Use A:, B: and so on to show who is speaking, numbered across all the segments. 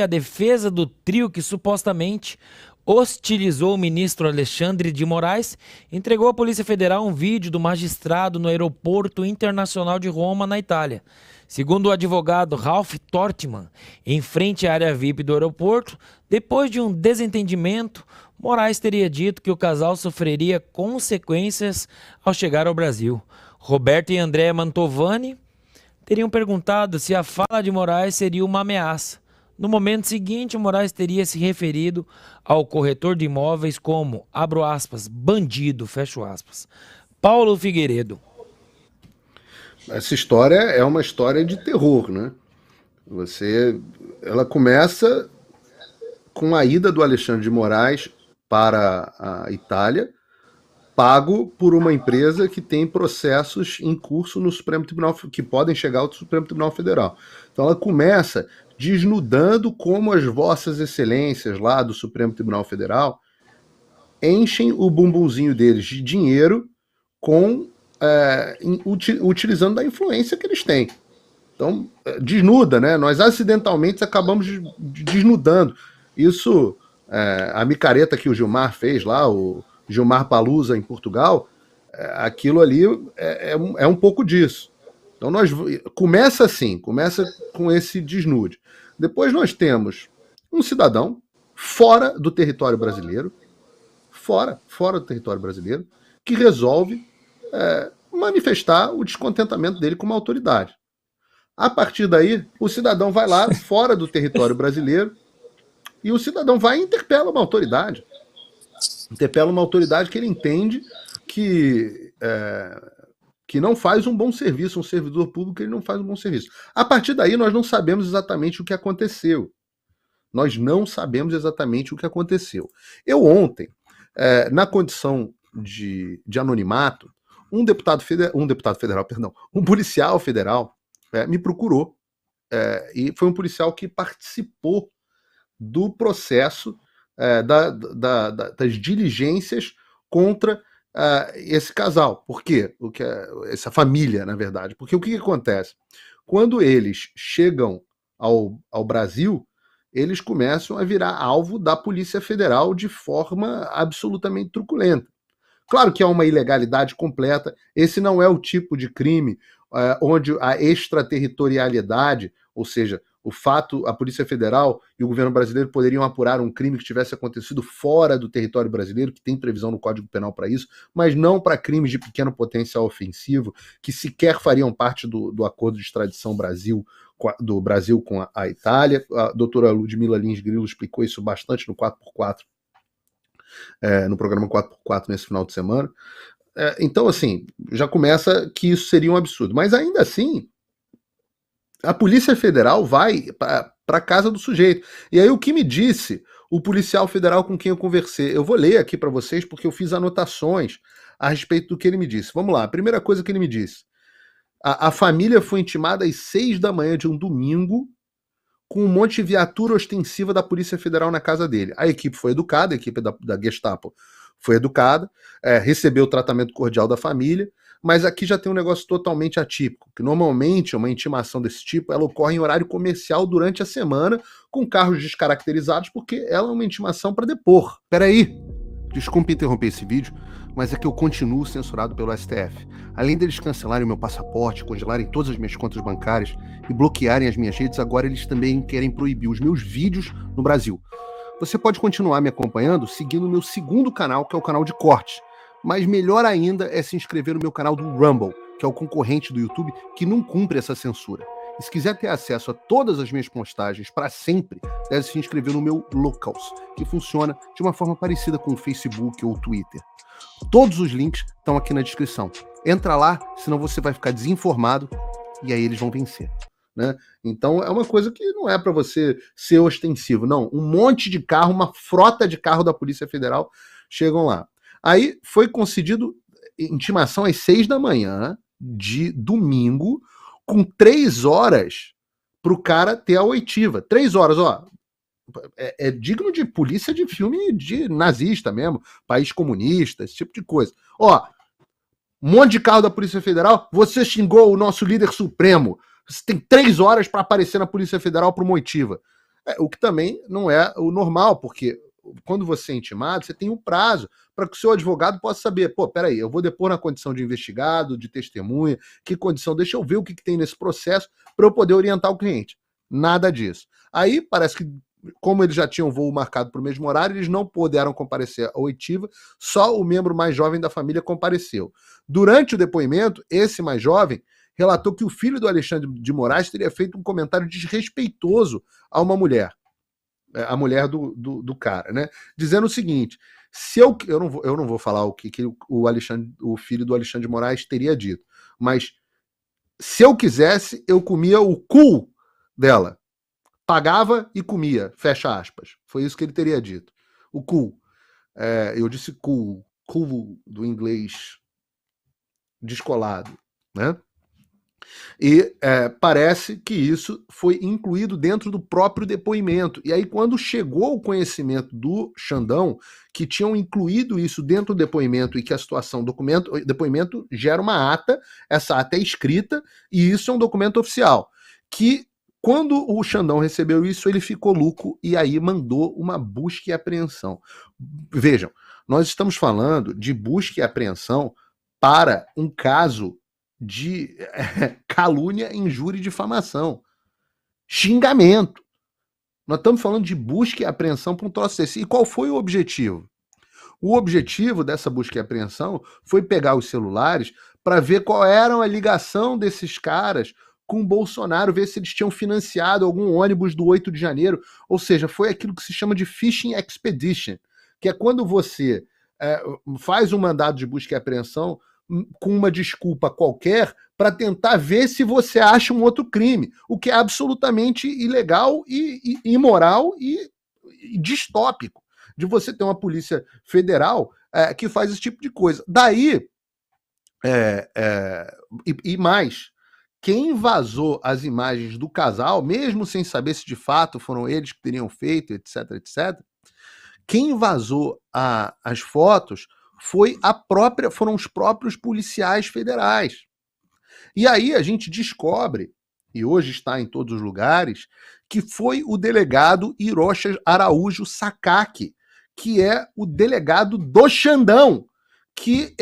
A: a defesa do trio que supostamente hostilizou o ministro Alexandre de Moraes entregou à Polícia Federal um vídeo do magistrado no Aeroporto Internacional de Roma, na Itália. Segundo o advogado Ralph Tortman, em frente à área VIP do aeroporto, depois de um desentendimento, Moraes teria dito que o casal sofreria consequências ao chegar ao Brasil. Roberto e Andréa Mantovani teriam perguntado se a fala de Moraes seria uma ameaça. No momento seguinte, Moraes teria se referido ao corretor de imóveis como, abro aspas, bandido, fecho aspas. Paulo Figueiredo.
B: Essa história é uma história de terror, né? Ela começa com a ida do Alexandre de Moraes para a Itália, pago por uma empresa que tem processos em curso no Supremo Tribunal, que podem chegar ao Supremo Tribunal Federal. Então ela começa desnudando como as vossas excelências lá do Supremo Tribunal Federal enchem o bumbumzinho deles de dinheiro utilizando da influência que eles têm. Então, desnuda, né? Nós acidentalmente acabamos desnudando. Isso, a micareta que o Gilmar fez lá, o Gilmar Palusa em Portugal, aquilo ali é um pouco disso. Então, começa assim, começa com esse desnude. Depois nós temos um cidadão fora do território brasileiro, fora do território brasileiro, que resolve manifestar o descontentamento dele com uma autoridade. A partir daí, o cidadão vai lá, fora do território brasileiro, e o cidadão vai e interpela uma autoridade. Interpela uma autoridade que ele entende que não faz um bom serviço, um servidor público, ele não faz um bom serviço. A partir daí, nós não sabemos exatamente o que aconteceu. Nós não sabemos exatamente o que aconteceu. Eu ontem, na condição de anonimato, um policial federal me procurou, e foi um policial que participou do processo das diligências contra esse casal. Por quê? Essa família, na verdade. Porque o que acontece? Quando eles chegam ao Brasil, eles começam a virar alvo da Polícia Federal de forma absolutamente truculenta. Claro que há uma ilegalidade completa. Esse não é o tipo de crime onde a extraterritorialidade, ou seja, o fato, a Polícia Federal e o governo brasileiro poderiam apurar um crime que tivesse acontecido fora do território brasileiro, que tem previsão no Código Penal para isso, mas não para crimes de pequeno potencial ofensivo, que sequer fariam parte do acordo de extradição do Brasil com a Itália. A doutora Ludmila Lins Grilo explicou isso bastante no 4x4, no programa 4x4 nesse final de semana. Então, assim, já começa que isso seria um absurdo. Mas ainda assim, a Polícia Federal vai para a casa do sujeito. E aí o que me disse o policial federal com quem eu conversei? Eu vou ler aqui para vocês porque eu fiz anotações a respeito do que ele me disse. Vamos lá, a primeira coisa que ele me disse. A família foi intimada às 6 da manhã de um domingo com um monte de viatura ostensiva da Polícia Federal na casa dele. A equipe foi educada, a equipe da Gestapo foi educada, recebeu o tratamento cordial da família, mas aqui já tem um negócio totalmente atípico, que normalmente uma intimação desse tipo, ela ocorre em horário comercial durante a semana, com carros descaracterizados, porque ela é uma intimação para depor. Peraí, desculpe interromper esse vídeo, mas é que eu continuo censurado pelo STF. Além deles cancelarem o meu passaporte, congelarem todas as minhas contas bancárias e bloquearem as minhas redes, agora eles também querem proibir os meus vídeos no Brasil. Você pode continuar me acompanhando seguindo o meu segundo canal, que é o canal de corte. Mas melhor ainda é se inscrever no meu canal do Rumble, que é o concorrente do YouTube, que não cumpre essa censura. E se quiser ter acesso a todas as minhas postagens para sempre, deve se inscrever no meu Locals, que funciona de uma forma parecida com o Facebook ou o Twitter. Todos os links estão aqui na descrição. Entra lá, senão você vai ficar desinformado e aí eles vão vencer. Né? Então é uma coisa que não é para você ser ostensivo, não. Um monte de carro, uma frota de carro da Polícia Federal chegam lá. Aí foi concedido intimação às 6 da manhã de domingo, com 3 horas para o cara ter a oitiva. 3 horas, ó. É digno de polícia de filme de nazista mesmo, país comunista, esse tipo de coisa. Ó, um monte de carro da Polícia Federal, você xingou o nosso líder supremo. Você tem 3 horas para aparecer na Polícia Federal para uma oitiva. O que também não é o normal, porque quando você é intimado, você tem um prazo para que o seu advogado possa saber, pô, peraí, eu vou depor na condição de investigado, de testemunha, que condição, deixa eu ver o que tem nesse processo para eu poder orientar o cliente. Nada disso. Aí parece que, como eles já tinham voo marcado para o mesmo horário, eles não puderam comparecer à oitiva, só o membro mais jovem da família compareceu. Durante o depoimento, esse mais jovem relatou que o filho do Alexandre de Moraes teria feito um comentário desrespeitoso a uma mulher, a mulher do cara, né? Dizendo o seguinte: se eu não vou falar o que o filho do Alexandre de Moraes teria dito, mas se eu quisesse, eu comia o cu dela. Pagava e comia, fecha aspas. Foi isso que ele teria dito. O cu. Eu disse cu do inglês descolado, né? E parece que isso foi incluído dentro do próprio depoimento. E aí, quando chegou o conhecimento do Xandão, que tinham incluído isso dentro do depoimento e que a situação, depoimento gera uma ata, essa ata é escrita e isso é um documento oficial. Que quando o Xandão recebeu isso, ele ficou louco e aí mandou uma busca e apreensão. Vejam, nós estamos falando de busca e apreensão para um caso de calúnia, injúria e difamação. Xingamento. Nós estamos falando de busca e apreensão para um troço desse. E qual foi o objetivo? O objetivo dessa busca e apreensão foi pegar os celulares para ver qual era a ligação desses caras com o Bolsonaro, ver se eles tinham financiado algum ônibus do 8 de janeiro. Ou seja, foi aquilo que se chama de Fishing Expedition, que é quando você faz um mandado de busca e apreensão com uma desculpa qualquer para tentar ver se você acha um outro crime, o que é absolutamente ilegal e imoral e distópico, de você ter uma polícia federal que faz esse tipo de coisa. Daí, e mais, quem vazou as imagens do casal, mesmo sem saber se de fato foram eles que teriam feito, etc, etc, quem vazou as fotos foram os próprios policiais federais. E aí a gente descobre, e hoje está em todos os lugares, que foi o delegado Hiroshi Araújo Sakaki, que é o delegado do Xandão, que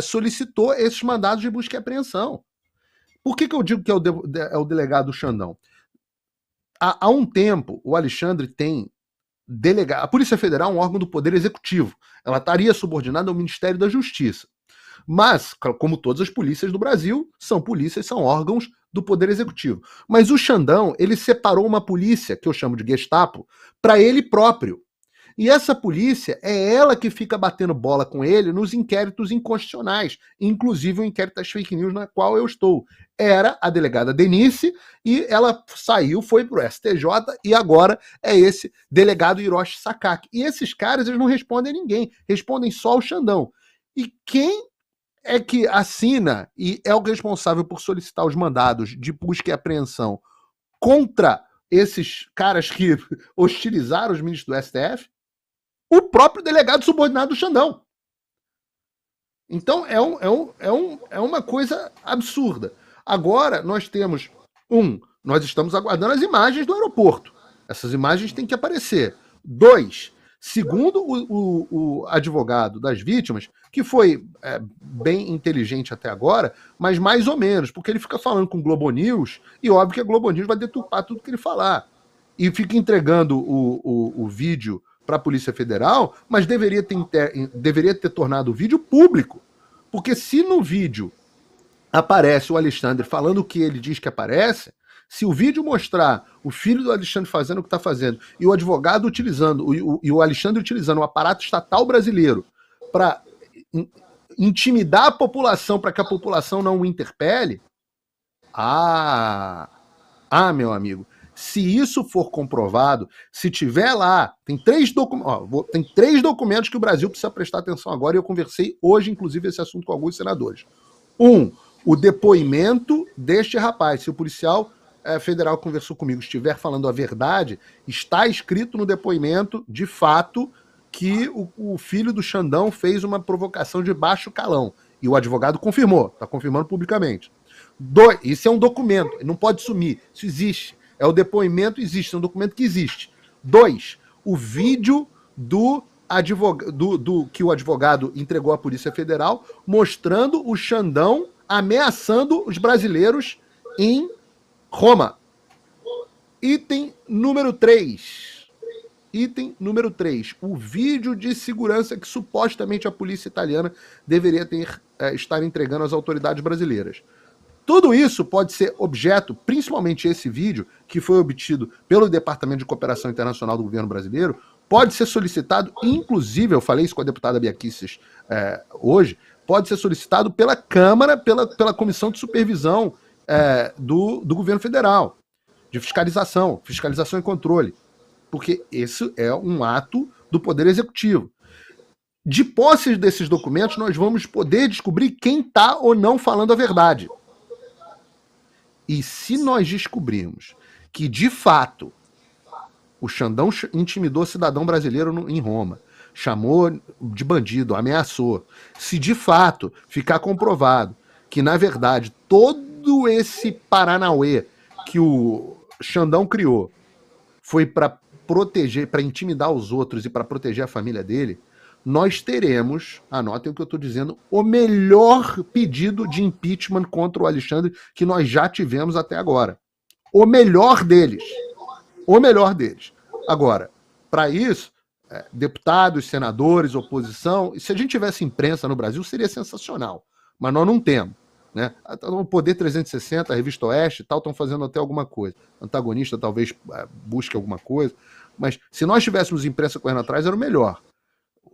B: solicitou esses mandados de busca e apreensão. Por que eu digo que é o delegado do Xandão? Há um tempo, o Alexandre tem delegado. A Polícia Federal é um órgão do Poder Executivo. Ela estaria subordinada ao Ministério da Justiça. Mas, como todas as polícias do Brasil, são órgãos do Poder Executivo. Mas o Xandão, ele separou uma polícia, que eu chamo de Gestapo, para ele próprio. E essa polícia é ela que fica batendo bola com ele nos inquéritos inconstitucionais, inclusive o inquérito das fake news na qual eu estou. Era a delegada Denise e ela saiu, foi pro STJ e agora é esse delegado Hiroshi Sakaki. E esses caras, eles não respondem a ninguém, respondem só ao Xandão. E quem é que assina e é o responsável por solicitar os mandados de busca e apreensão contra esses caras que hostilizaram os ministros do STF? O próprio delegado subordinado do Xandão. Então é uma coisa absurda. Agora nós temos nós estamos aguardando as imagens do aeroporto. Essas imagens têm que aparecer. 2, segundo o advogado das vítimas, que foi bem inteligente até agora, mas mais ou menos, porque ele fica falando com o Globo News e óbvio que a Globo News vai deturpar tudo que ele falar. E fica entregando o vídeo para a Polícia Federal, mas deveria ter tornado o vídeo público. Porque se no vídeo aparece o Alexandre falando o que ele diz que aparece, se o vídeo mostrar o filho do Alexandre fazendo o que está fazendo e o advogado utilizando, e o Alexandre utilizando o aparato estatal brasileiro para intimidar a população para que a população não o interpele, meu amigo, se isso for comprovado, se tiver lá, tem 3 documentos que o Brasil precisa prestar atenção agora, e eu conversei hoje, inclusive, esse assunto com alguns senadores. O depoimento deste rapaz. Se o policial federal que conversou comigo estiver falando a verdade, está escrito no depoimento, de fato, que o filho do Xandão fez uma provocação de baixo calão. E o advogado confirmou, está confirmando publicamente. Isso é um documento, não pode sumir, isso existe. É o depoimento, existe, é um documento que existe. 2, o vídeo que o advogado entregou à Polícia Federal, mostrando o Xandão ameaçando os brasileiros em Roma. Item número 3. O vídeo de segurança que supostamente a polícia italiana deveria estar entregando às autoridades brasileiras. Tudo isso pode ser objeto, principalmente esse vídeo, que foi obtido pelo Departamento de Cooperação Internacional do governo brasileiro, pode ser solicitado, inclusive, eu falei isso com a deputada Bia Kicis hoje, pode ser solicitado pela Câmara, pela Comissão de Supervisão do governo federal, de fiscalização e controle, porque esse é um ato do Poder Executivo. De posse desses documentos, nós vamos poder descobrir quem está ou não falando a verdade. E se nós descobrirmos que, de fato, o Xandão intimidou cidadão brasileiro em Roma, chamou de bandido, ameaçou, se de fato ficar comprovado que, na verdade, todo esse paranauê que o Xandão criou foi para proteger, para intimidar os outros e para proteger a família dele, nós teremos, anotem o que eu estou dizendo, o melhor pedido de impeachment contra o Alexandre que nós já tivemos até agora. O melhor deles. Agora, para isso, deputados, senadores, oposição, e se a gente tivesse imprensa no Brasil, seria sensacional. Mas nós não temos. Né? O Poder 360, a Revista Oeste e tal, estão fazendo até alguma coisa. Antagonista talvez busque alguma coisa. Mas se nós tivéssemos imprensa correndo atrás, era o melhor.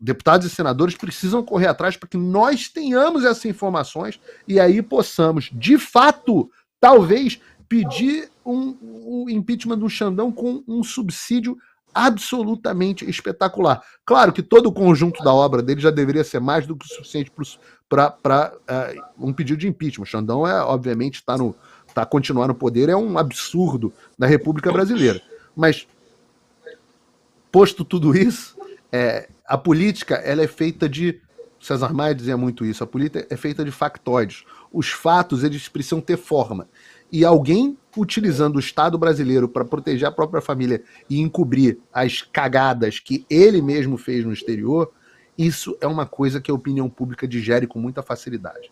B: Deputados e senadores precisam correr atrás para que nós tenhamos essas informações e aí possamos, de fato, talvez pedir o impeachment do Xandão com um subsídio absolutamente espetacular. Claro que todo o conjunto da obra dele já deveria ser mais do que o suficiente para um pedido de impeachment. O Xandão, obviamente, continuar no poder é um absurdo da República Brasileira. Mas, posto tudo isso, a política ela é feita de... César Maia dizia muito isso. A política é feita de factóides. Os fatos eles precisam ter forma. E alguém utilizando o Estado brasileiro para proteger a própria família e encobrir as cagadas que ele mesmo fez no exterior, isso é uma coisa que a opinião pública digere com muita facilidade.